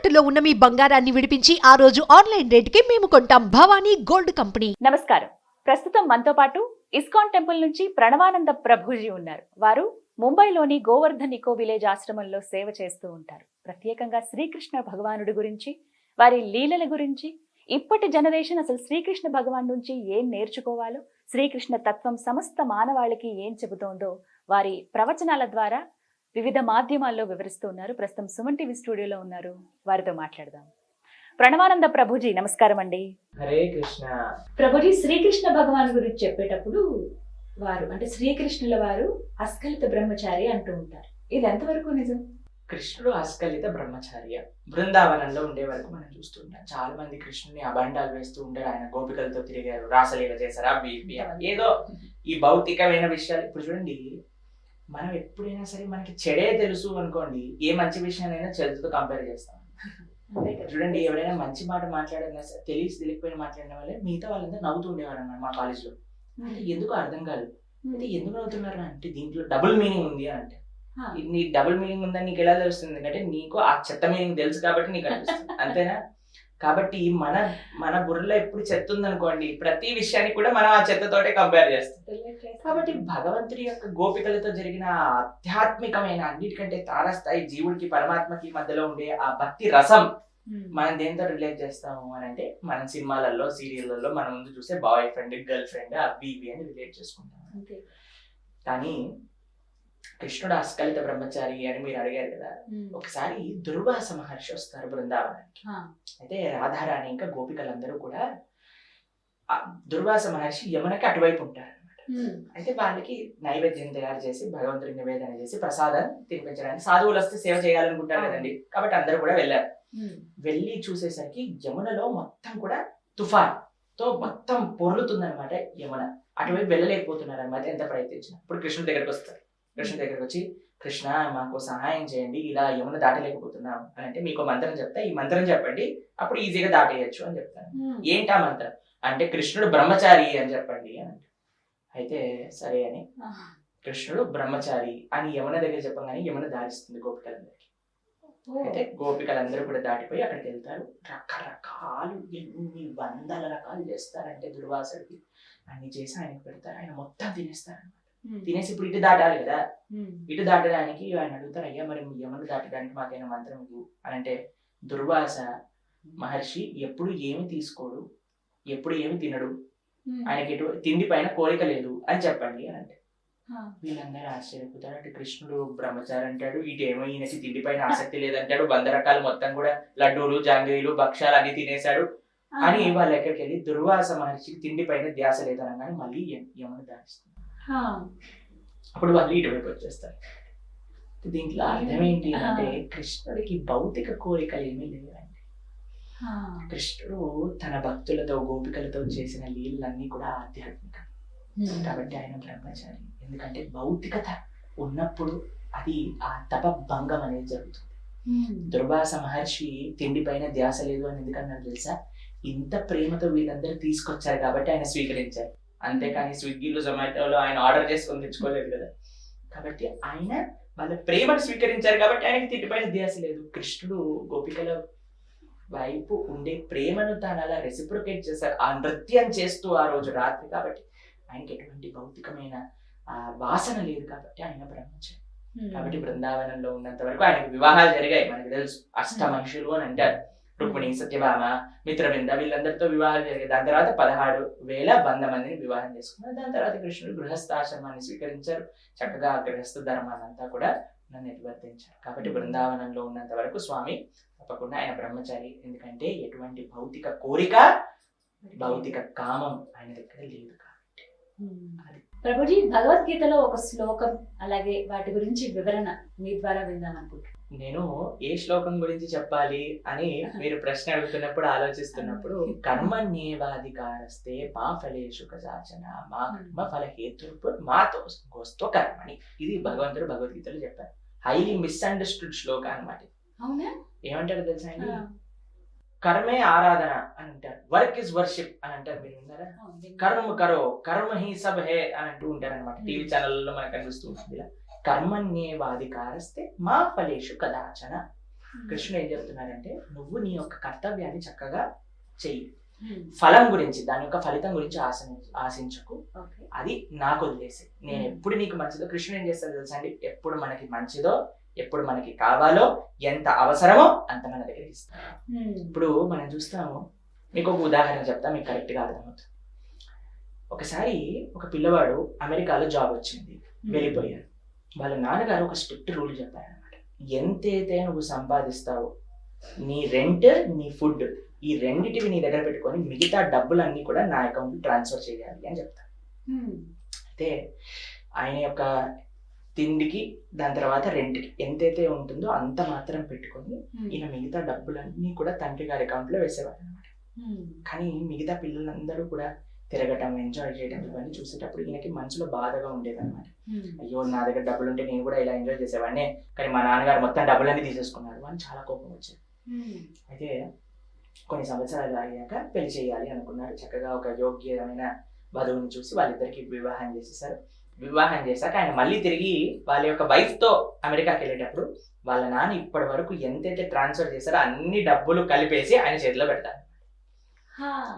తాకట్టులో ఉన్న మీ బంగారాన్ని విడిపించి ఆ రోజు ఆన్లైన్ రేటుకే మేము కొంటాం. Bhavani gold company. నమస్కారం. ప్రస్తుతం మనతో పాటు ఇస్కాన్ టెంపుల్ నుంచి ప్రణవానంద ప్రభుజీ ఉన్నారు. వారు ముంబైలోని గోవర్ధన్ ఇకో విలేజ్ ఆశ్రమంలో సేవ చేస్తూ ఉంటారు. ప్రత్యేకంగా శ్రీకృష్ణ భగవానుడి గురించి, వారి లీలల గురించి, ఇప్పటి జనరేషన్ అసలు శ్రీకృష్ణ భగవాన్ నుంచి ఏం నేర్చుకోవాలో, శ్రీకృష్ణ తత్వం సమస్త మానవాళికి ఏం చెబుతోందో వారి ప్రవచనాల ద్వారా వివిధ మాధ్యమాల్లో వివరిస్తూ ఉన్నారు. ప్రస్తుతం సుమన్ టీవీ స్టూడియోలో ఉన్నారు. వారితో మాట్లాడదాం. ప్రణవానంద ప్రభుజీ, నమస్కారం అండి. హరే కృష్ణ. ప్రభుజీ, శ్రీకృష్ణ భగవాన్ గురించి చెప్పేటప్పుడు వారు అంటే శ్రీకృష్ణుల వారు అస్ఖలిత బ్రహ్మచారి అంటూ ఉంటారు. ఇది ఎంతవరకు నిజం? కృష్ణుడు అస్ఖలిత బ్రహ్మచార్య. బృందావనంలో ఉండే వరకు మనం చూస్తుంటాం. చాలా మంది కృష్ణుని అబండాలు వేస్తూ ఉంటారు. ఆయన గోపికలతో తిరిగారు, రాసలీల చేశారు, అవి ఏదో ఈ భౌతికమైన విషయాలు. ఇప్పుడు చూడండి, మనం ఎప్పుడైనా సరే మనకి చెడే తెలుసు అనుకోండి, ఏ మంచి విషయాన్నైనా చెడుతో కంపేర్ చేస్తాం. చూడండి, ఎవరైనా మంచి మాట మాట్లాడినా సరే తెలియకపోయిన మాట్లాడిన వాళ్ళే మిగతా వాళ్ళందరూ నవ్వుతూ ఉండేవారు అన్నమాట మా కాలేజ్లో. అంటే ఎందుకు అర్థం కాదు. అయితే ఎందుకు నవ్వుతున్నారు అంటే దీంట్లో డబుల్ మీనింగ్ ఉంది అని అంటే, నీ డబుల్ మీనింగ్ ఉందని నీకు ఎలా తెలుస్తుంది? ఎందుకంటే నీకు ఆ చెత్త మీనింగ్ తెలుసు కాబట్టి నీకు అనిపిస్తుంది, అంతేనా? కాబట్టి మన బుర్రలో ఎప్పుడు చెత్త ఉందనుకోండి, ప్రతి విషయాన్ని కూడా మనం ఆ చెత్తతోటే కంపేర్ చేస్తాం. కాబట్టి భగవంతుడి యొక్క గోపికలతో జరిగిన ఆధ్యాత్మికమైన అన్నిటికంటే తారాస్థాయి జీవుడికి పరమాత్మకి మధ్యలో ఉండే ఆ భక్తి రసం మనం దేంతో రిలేట్ చేస్తాము అని అంటే, మనం సినిమాలలో, సీరియళ్లలో మన ముందు చూసే బాయ్ ఫ్రెండ్, గర్ల్ ఫ్రెండ్, అవి ఇవి అని రిలేట్ చేసుకుంటాం. కానీ కృష్ణుడు అస్ఖలిత బ్రహ్మచారి అని మీరు అడిగారు కదా. ఒకసారి దుర్వాస మహర్షి వస్తారు బృందావనానికి. అయితే రాధారాణి ఇంకా గోపికలందరూ కూడా దుర్వాస మహర్షి యమునకి అటువైపు ఉంటారు అనమాట. అయితే వాళ్ళకి నైవేద్యం తయారు చేసి భగవంతుడికి నివేదన చేసి ప్రసాదం తినిపించడానికి సాధువులు వస్తే సేవ చేయాలనుకుంటారు కదండి. కాబట్టి అందరూ కూడా వెళ్ళారు. వెళ్ళి చూసేసరికి యమునలో మొత్తం కూడా తుఫాన్ తో మొత్తం పొర్లుతుందనమాట యమున. అటువైపు వెళ్ళలేకపోతున్నారు అనమాట ఎంత ప్రయత్నించినా. ఇప్పుడు కృష్ణుడి దగ్గరకు వస్తారు. కృష్ణుడి దగ్గరకు వచ్చి, కృష్ణ మాకు సహాయం చేయండి, ఇలా యమున దాటలేకపోతున్నాం అని అంటే, మీకు మంత్రం చెప్తా, ఈ మంత్రం చెప్పండి, అప్పుడు ఈజీగా దాటేయచ్చు అని చెప్తాను. ఏంటా మంత్రం అంటే, కృష్ణుడు బ్రహ్మచారి అని చెప్పండి అని అంటే, అయితే సరే అని కృష్ణుడు బ్రహ్మచారి అని యమున దగ్గర చెప్పగానే యమున దారిస్తుంది గోపికలందరికీ. అయితే గోపికలందరూ కూడా దాటిపోయి అక్కడికి వెళ్తారు. రకరకాలు ఎన్ని వందల రకాలు చేస్తారంటే దుర్వాసుడికి అన్ని చేసి ఆయనకు పెడతారు. ఆయన మొత్తం తినేస్తారు అనమాట. తినేసి ఇప్పుడు ఇటు దాటాలి కదా, ఇటు దాటడానికి ఆయన అడుగుతారు, అయ్యా మరి యమున దాటడానికి మాకైనా మంత్రం ఇవ్వు అని అంటే, దుర్వాస మహర్షి ఎప్పుడు ఏమి తీసుకోడు, ఎప్పుడు ఏమి తినడు, ఆయనకి ఎటు తిండి పైన కోరిక లేదు అని చెప్పండి అని అంటే, వీళ్ళందరూ ఆశ్చర్యపోతారు. అంటే కృష్ణుడు బ్రహ్మచారి అంటాడు, ఇటేమో ఈయనకి తిండి పైన ఆసక్తి లేదంటాడు, 100 రకాలు మొత్తం కూడా లడ్డూలు, జాంగ్రీలు, భక్ష్యాలు అన్ని తినేశాడు అని వాళ్ళ ఎక్కడికి వెళ్ళి, దుర్వాస మహర్షికి తిండి పైన ధ్యాస లేదనగానే మళ్ళీ యమున దాటిస్తుంది. అప్పుడు వాళ్ళు ఇటువైపు వచ్చేస్తారు. దీంట్లో అర్థం ఏంటి అంటే, కృష్ణుడికి భౌతిక కోరికలు ఏమీ లేవండి. కృష్ణుడు తన భక్తులతో, గోపికలతో చేసిన లీలన్నీ కూడా ఆధ్యాత్మికం. కాబట్టి ఆయన బ్రహ్మచారి. ఎందుకంటే భౌతికత ఉన్నప్పుడు అది ఆ తప భంగం అనేది జరుగుతుంది. దుర్వాస మహర్షి తిండి పైన ధ్యాస లేదు అని ఎందుకన్నా తెలుసా? ఇంత ప్రేమతో వీళ్ళందరూ తీసుకొచ్చారు కాబట్టి ఆయన స్వీకరించారు. అంతేకాని స్విగ్గీలో, జొమాటోలో ఆయన ఆర్డర్ చేసుకొని తెచ్చుకోలేదు కదా. కాబట్టి ఆయన వాళ్ళ ప్రేమను స్వీకరించారు కాబట్టి ఆయనకి తిండిపైన ధ్యాస లేదు. కృష్ణుడు గోపికల వైపు ఉండే ప్రేమను తాను అలా రెసిప్రొకేట్ చేశారు ఆ నృత్యం చేస్తూ ఆ రోజు రాత్రి. కాబట్టి ఆయనకి ఎటువంటి భౌతికమైన వాసన లేదు కాబట్టి ఆయన బ్రహ్మచారి. కాబట్టి బృందావనంలో ఉన్నంత వరకు ఆయనకు వివాహాలు జరిగాయి. మనకు తెలుసు, అష్టమహిషులు అని అంటారు. రుక్మిణి, సత్యభామ, మిత్రబింద, వీళ్ళందరితో వివాహాలు జరిగాయి. దాని తర్వాత 16,100 మందిని వివాహం చేసుకున్నారు. దాని తర్వాత కృష్ణుడు గృహస్థాశ్రమాన్ని స్వీకరించారు. చక్కగా గృహస్థ ధర్మాన్నంతా కూడా నిర్వర్తించారు. కాబట్టి బృందావనంలో ఉన్నంత వరకు స్వామి తప్పకుండా ఆయన బ్రహ్మచారి. ఎందుకంటే ఎటువంటి భౌతిక కోరిక, భౌతిక కామం ఆయన దగ్గర లేదు కాబట్టి. ప్రభుజీ, భగవద్గీతలో ఒక శ్లోకం అలాగే వాటి గురించి వివరణ మీ ద్వారా విందాం అనుకుంటున్నాను. నేను ఏ శ్లోకం గురించి చెప్పాలి అని మీరు ప్రశ్న అడుగుతున్నప్పుడు ఆలోచిస్తున్నప్పుడు, కర్మణ్యేవాధికారస్తే మా ఫలేషు కదాచన మా కర్మ ఫల హేతుర్పు మాతో గోస్తో కర్మణి. ఇది భగవంతుడు భగవద్గీతలో చెప్పారు. హైలీ మిస్అండర్స్టూడ్ శ్లోక అన్నమాట. అవునా? ఏమంటారు తెలుసా అండి? కర్మే ఆరాధన అని అంటారు, వర్క్ ఇస్ వర్షిప్ అని అంటారు. మీరు విన్నారా? కర్మ కరో కర్మ హీ సబ్ హే అని అంటూ ఉంటారు అనమాట. టీవీ ఛానల్లో మనకు కనిపిస్తూ ఉంటుంది. కర్మణ్యేవాధికారస్తే మా ఫలేషు కదాచన. కృష్ణుడు ఏం చెప్తున్నారంటే నువ్వు నీ యొక్క కర్తవ్యాన్ని చక్కగా చెయ్యి, ఫలం గురించి దాని యొక్క ఫలితం గురించి ఆశించకు, అది నాకు వదిలేసి నేను ఎప్పుడు నీకు మంచిదో. కృష్ణుడు ఏం చేస్తాడో తెలుసా అండి, ఎప్పుడు మనకి మంచిదో, ఎప్పుడు మనకి కావాలో, ఎంత అవసరమో అంత మన దగ్గర ఇస్తాడు. ఇప్పుడు మనం చూస్తాము, మీకు ఒక ఉదాహరణ చెప్తా, మీకు కరెక్ట్గా అర్థమవుతుంది. ఒకసారి ఒక పిల్లవాడు అమెరికాలో జాబ్ వచ్చింది, వెళ్ళిపోయాడు. వాళ్ళ నాన్నగారు ఒక స్ట్రిక్ట్ రూల్ చెప్పారనమాట, ఎంతైతే నువ్వు సంపాదిస్తావో నీ రెంట్, నీ ఫుడ్, ఈ రెండిటివి నీ దగ్గర పెట్టుకొని మిగతా డబ్బులన్నీ కూడా నా అకౌంట్ ట్రాన్స్ఫర్ చేయాలి అని చెప్తారు. అయితే ఆయన యొక్క తిండికి, దాని తర్వాత రెంట్కి ఎంతైతే ఉంటుందో అంత మాత్రం పెట్టుకొని ఈయన మిగతా డబ్బులన్నీ కూడా తండ్రి గారి అకౌంట్ లో వేసేవారు అనమాట. కానీ మిగతా పిల్లలందరూ కూడా తిరగటం, ఎంజాయ్ చేయడం ఇవన్నీ చూసేటప్పుడు ఈయనకి మనసులో బాధగా ఉండేది అనమాట. అయ్యో నా దగ్గర డబ్బులు ఉంటే నేను కూడా ఇలా ఎంజాయ్ చేసేవాడిని, కానీ మా నాన్నగారు మొత్తం డబ్బులన్నీ తీసేసుకున్నారు అని చాలా కోపం వచ్చేది. అయితే కొన్ని సంవత్సరాలు అయ్యాక పెళ్లి చేయాలి అనుకున్నారు. చక్కగా ఒక యోగ్యమైన వధువుని చూసి వాళ్ళిద్దరికి వివాహం చేసేసారు. వివాహం చేశాక ఆయన మళ్ళీ తిరిగి వాళ్ళ యొక్క వైఫ్ తో అమెరికాకి వెళ్ళేటప్పుడు వాళ్ళ నాన్న ఇప్పటి వరకు ఎంతైతే ట్రాన్స్ఫర్ చేశారో అన్ని డబ్బులు కలిపేసి ఆయన చేతిలో పెడతారు.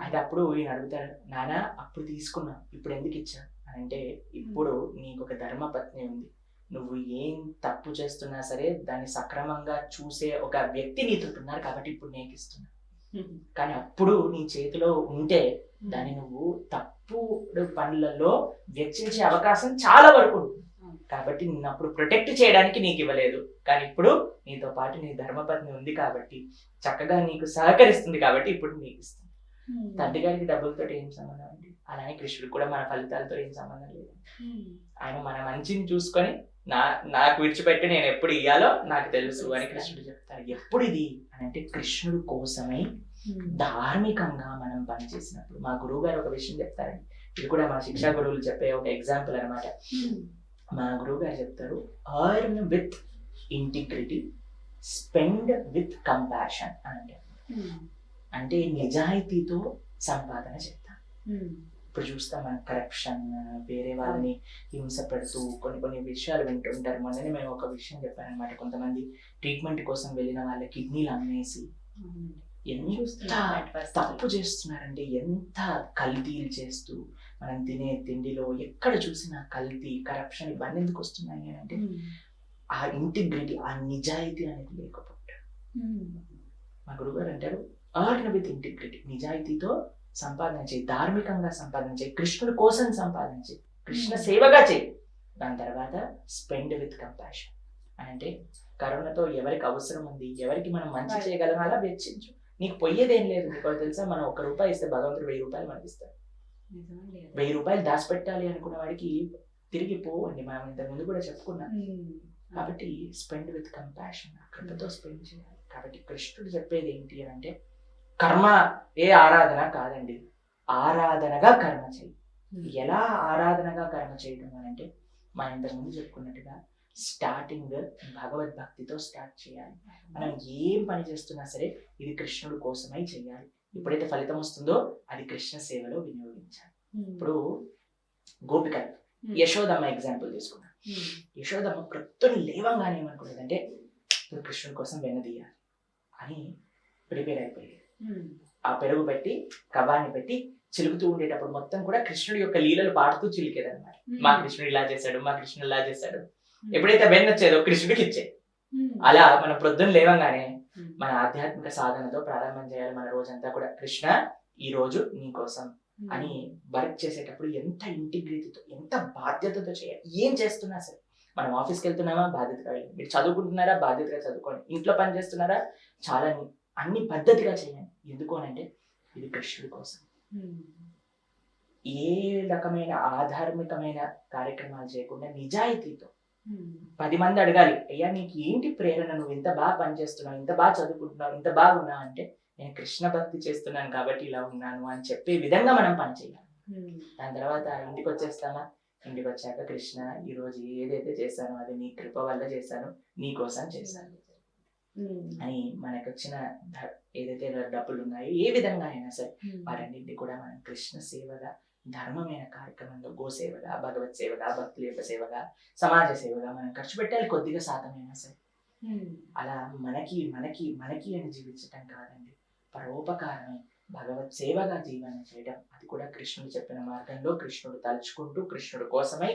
అయితే అప్పుడు ఈయన అడుగుతాడు, నాన్న అప్పుడు తీసుకున్నా ఇప్పుడు ఎందుకు ఇచ్చా అని అంటే, ఇప్పుడు నీకు ఒక ధర్మపత్ని ఉంది, నువ్వు ఏం తప్పు చేస్తున్నా సరే దాన్ని సక్రమంగా చూసే ఒక వ్యక్తి నీతో ఉన్నారు కాబట్టి ఇప్పుడు నీకు ఇస్తున్నా. కానీ అప్పుడు నీ చేతిలో ఉంటే దాన్ని నువ్వు తప్పుడు పనులలో వెచ్చించే అవకాశం చాలా వరకు ఉంటుంది. కాబట్టి నిన్ను అప్పుడు ప్రొటెక్ట్ చేయడానికి నీకు ఇవ్వలేదు, కానీ ఇప్పుడు నీతో పాటు నీ ధర్మపత్ని ఉంది కాబట్టి చక్కగా నీకు సహకరిస్తుంది కాబట్టి ఇప్పుడు నీకు ఇస్తుంది. తండ్రి గారికి డబ్బులతో ఏం సంబంధం అండి? అలానే కృష్ణుడికి కూడా మన ఫలితాలతో ఏం సంబంధం లేదు. ఆయన మన మంచిని చూసుకొని నాకు విడిచిపెట్టి నేను ఎప్పుడు ఇయ్యాలో నాకు తెలుసు అని కృష్ణుడు చెప్తారు. ఎప్పుడు ఇది అని అంటే కృష్ణుడు కోసమై ధార్మికంగా మనం పనిచేసినప్పుడు. మా గురువు గారు ఒక విషయం చెప్తారండి, ఇది కూడా మా శిక్షా గురువులు చెప్పే ఒక ఎగ్జాంపుల్ అనమాట. మా గురువు గారు చెప్తారు, earn with integrity, spend with compassion అని అంటారు. అంటే నిజాయితీతో సంపాదన చేద్దాం. ఇప్పుడు చూస్తాం మనం కరప్షన్, వేరే వాళ్ళని హింస పెడుతూ కొన్ని విషయాలు వింటుంటారు. మొన్ననే మేము ఒక విషయం చెప్పారనమాట, కొంతమంది ట్రీట్మెంట్ కోసం వెళ్ళిన వాళ్ళ కిడ్నీలు అమ్మేసి ఎంత తప్పు చేస్తున్నారంటే, ఎంత కల్తీలు చేస్తూ మనం తినే తిండిలో ఎక్కడ చూసినా కల్తీ, కరప్షన్ ఇవన్నీ ఎందుకు వస్తున్నాయి అంటే ఆ ఇంటిగ్రిటీ, ఆ నిజాయితీ అనేది లేకపోతే. మా గురుగారు అంటారు, ఎర్న్ విత్ ఇంటిగ్రిటీ, నిజాయితీతో సంపాదన చేయి, ధార్మికంగా సంపాదన చేయి, కృష్ణుడి కోసం సంపాదన చేయి, కృష్ణ సేవగా చేయి. దాని తర్వాత స్పెండ్ విత్ కంపాషన్ అంటే కరోనాతో ఎవరికి అవసరం ఉంది, ఎవరికి మనం మంచి చేయగలం అలా వెచ్చించు. నీకు పోయేదేం లేదు. నీకు తెలుసా, మనం ₹1 ఇస్తే భగవంతుడు 1000 రూపాయలు మనకి ఇస్తాడు. 1000 రూపాయలు దాచిపెట్టాలి అనుకున్న వాడికి తిరిగి పోవండి. మనం ఇంతకు ముందు కూడా చెప్పుకున్నాం. కాబట్టి స్పెండ్ విత్ కంపాషన్, కృపతో స్పెండ్ చేయాలి. కాబట్టి కృష్ణుడు చెప్పేది ఏంటి అని అంటే, కర్మ ఏ ఆరాధన కాదండి, ఆరాధనగా కర్మ చేయి. ఎలా ఆరాధనగా కర్మ చేయడం అని అంటే, మనం ఇంతకుముందు చెప్పుకున్నట్టుగా స్టార్టింగ్ భగవద్భక్తితో స్టార్ట్ చేయాలి. మనం ఏం పని చేస్తున్నా సరే ఇది కృష్ణుడి కోసమై చేయాలి. ఎప్పుడైతే ఫలితం వస్తుందో అది కృష్ణ సేవలో వినియోగించాలి. ఇప్పుడు గోపికలు, యశోదమ్మ ఎగ్జాంపుల్ తీసుకున్నాం. యశోదమ్మ ప్రొద్దున లేవంగానే ఏమనుకునేదంటే, ఇప్పుడు కృష్ణుడి కోసం వెన్న తీయాలి అని ప్రిపేర్ అయిపోయేది. ఆ పెరుగు పెట్టి కవ్వాన్ని పెట్టి చిలుకుతూ ఉండేటప్పుడు మొత్తం కూడా కృష్ణుడి యొక్క లీలలు పాడుతూ చిలికేదన్నమాట. మా కృష్ణుడు ఇలా చేశాడు, మా కృష్ణుడు ఇలా చేశాడు. ఎప్పుడైతే వెన్న వచ్చేదో కృష్ణుడికి ఇచ్చేది. అలా మనం ప్రొద్దున లేవంగానే మన ఆధ్యాత్మిక సాధనతో ప్రారంభం చేయాలి. మన రోజంతా కూడా కృష్ణ ఈ రోజు నీ కోసం అని వర్క్ చేసేటప్పుడు ఎంత ఇంటిగ్రిటీతో, ఎంత బాధ్యతతో చేయాలి. ఏం చేస్తున్నా సరే, మనం ఆఫీస్కి వెళ్తున్నామా బాధ్యతగా వెళ్ళండి, మీరు చదువుకుంటున్నారా బాధ్యతగా చదువుకోండి, ఇంట్లో పని చేస్తున్నారా చాలా అన్ని పద్ధతిగా చేయండి. ఎందుకు అంటే ఇది కృష్ణుడి కోసం. ఏ రకమైన ఆధార్మికమైన కార్యక్రమాలు చేయకుండా నిజాయితీతో 10 మంది అడగాలి, అయ్యా నీకు ఏంటి ప్రేరణ, నువ్వు ఇంత బాగా పనిచేస్తున్నావు, ఇంత బాగా చదువుకుంటున్నావు, ఇంత బాగున్నావు అంటే నేను కృష్ణ భక్తి చేస్తున్నాను కాబట్టి ఇలా ఉన్నాను అని చెప్పే విధంగా మనం పని చేయాలి. దాని తర్వాత ఇంటికి వచ్చేస్తామా, ఇంటికి వచ్చాక కృష్ణ ఈరోజు ఏదైతే చేశానో అది నీ కృప వల్ల చేశాను, నీ కోసం చేశాను అని మనకు వచ్చిన ఏదైతే డబ్బులు ఉన్నాయో ఏ విధంగా అయినా సరే వాటన్నింటినీ కూడా మనం కృష్ణ సేవగా, ధర్మమైన కార్యక్రమంలో గోసేవగా, భగవత్ సేవగా, భక్తుల యొక్క సేవగా, సమాజ సేవగా మనం ఖర్చు పెట్టాలి. కొద్దిగా శాతమైనా సరే అలా మనకి మనకి మనకి అని జీవించటం కాదండి, పరోపకారమే భగవత్ సేవగా జీవనం చేయడం. అది కూడా కృష్ణుడు చెప్పిన మార్గంలో కృష్ణుడు తలుచుకుంటూ కృష్ణుడు కోసమై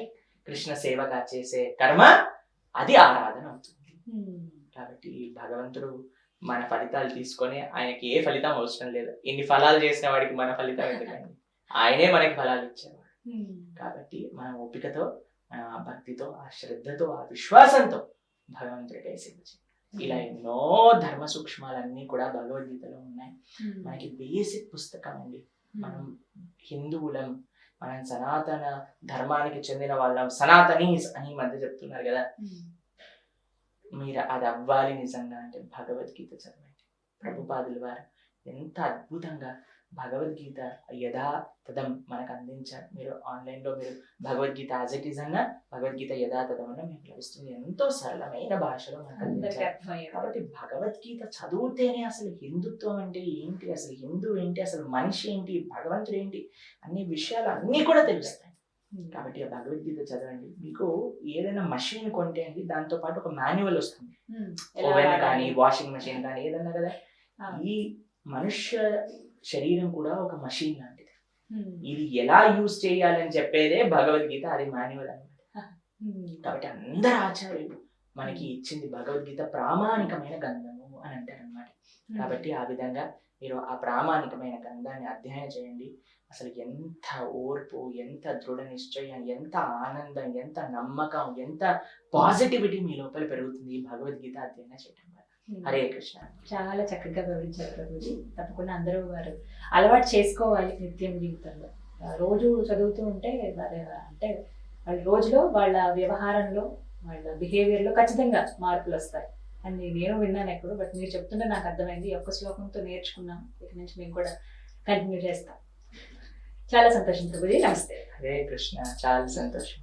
కృష్ణ సేవగా చేసే కర్మ అది ఆరాధన అవుతుంది. కాబట్టి భగవంతుడు మన ఫలితాలు తీసుకొని ఆయనకి ఏ ఫలితం అవసరం లేదు. ఇన్ని ఫలాలు చేసిన వాడికి మన ఫలితం ఎందుకండి, ఆయనే మనకి ఫలాలు ఇచ్చేవాడు. కాబట్టి మన ఓపికతో, ఆ భక్తితో, ఆ శ్రద్ధతో, ఆ విశ్వాసంతో భగవంతుడికై సేవ చేయాలి. ఇలా ఎన్నో ధర్మ సూక్ష్మాలన్నీ కూడా భగవద్గీతలో ఉన్నాయి. మనకి బేసిక్ పుస్తకం అండి. మనం హిందువులం, మనం సనాతన ధర్మానికి చెందిన వాళ్ళం, సనాతనీస్ అని ఈ మధ్య చెప్తున్నారు కదా. మీరు అది అవ్వాలి నిజంగా అంటే భగవద్గీత చదవండి. ప్రభుపాదుల వారు ఎంత అద్భుతంగా భగవద్గీత యథాతథం మనకు అందించారు. మీరు ఆన్లైన్లో మీరు భగవద్గీత యాజ్ ఇట్ ఈజ్ అన్న భగవద్గీత యథాతథం అన్న మీకు లభిస్తుంది. ఎంతో సరళమైన భాషలో మనకు అందించారు. కాబట్టి భగవద్గీత చదివితేనే అసలు హిందుత్వం అంటే ఏంటి, అసలు హిందూ ఏంటి, అసలు మనిషి ఏంటి, భగవంతుడు ఏంటి అన్ని విషయాలు అన్నీ కూడా తెలుస్తాయి. కాబట్టి ఆ భగవద్గీత చదవండి. మీకు ఏదైనా మషిన్ కొంటే అండి దాంతో పాటు ఒక మాన్యువల్ వస్తుంది. ఓవెన్ కానీ వాషింగ్ మెషిన్ కానీ ఏదన్నా కదా. ఈ మనుష్య శరీరం కూడా ఒక మషిన్ లాంటిది. ఇది ఎలా యూజ్ చేయాలని చెప్పేదే భగవద్గీత, అది మాన్యువల్ అన్నమాట. కాబట్టి అందరు ఆచార్యులు మనకి ఇచ్చింది భగవద్గీత ప్రామాణికమైన గ్రంథము అని అంటారు అనమాట. కాబట్టి ఆ విధంగా మీరు ఆ ప్రామాణికమైన గ్రంథాన్ని అధ్యయనం చేయండి. అసలు ఎంత ఓర్పు, ఎంత దృఢ నిశ్చయం, ఎంత ఆనందం, ఎంత నమ్మకం, ఎంత పాజిటివిటీ మీ లోపల పెరుగుతుంది ఈ భగవద్గీత అధ్యయనం చేయడం వల్ల. హరే కృష్ణ. చాలా చక్కగా వివరించారు ప్రభుజీ. తప్పకుండా అందరూ వారు అలవాటు చేసుకోవాలి నిత్యం జీవితంలో. రోజు చదువుతూ ఉంటే అంటే వాళ్ళ రోజులో వాళ్ళ వ్యవహారంలో వాళ్ళ బిహేవియర్లో ఖచ్చితంగా మార్పులు వస్తాయి అని నేను విన్నాను ఎప్పుడు. బట్ మీరు చెప్తుంటే నాకు అర్థమైంది. ఒక్క శ్లోకంతో నేర్చుకున్నాం, ఇక నుంచి మేము కూడా కంటిన్యూ చేస్తాం. చాలా సంతోషం ప్రభుజీ. నమస్తే. హరే కృష్ణ. చాలా సంతోషం.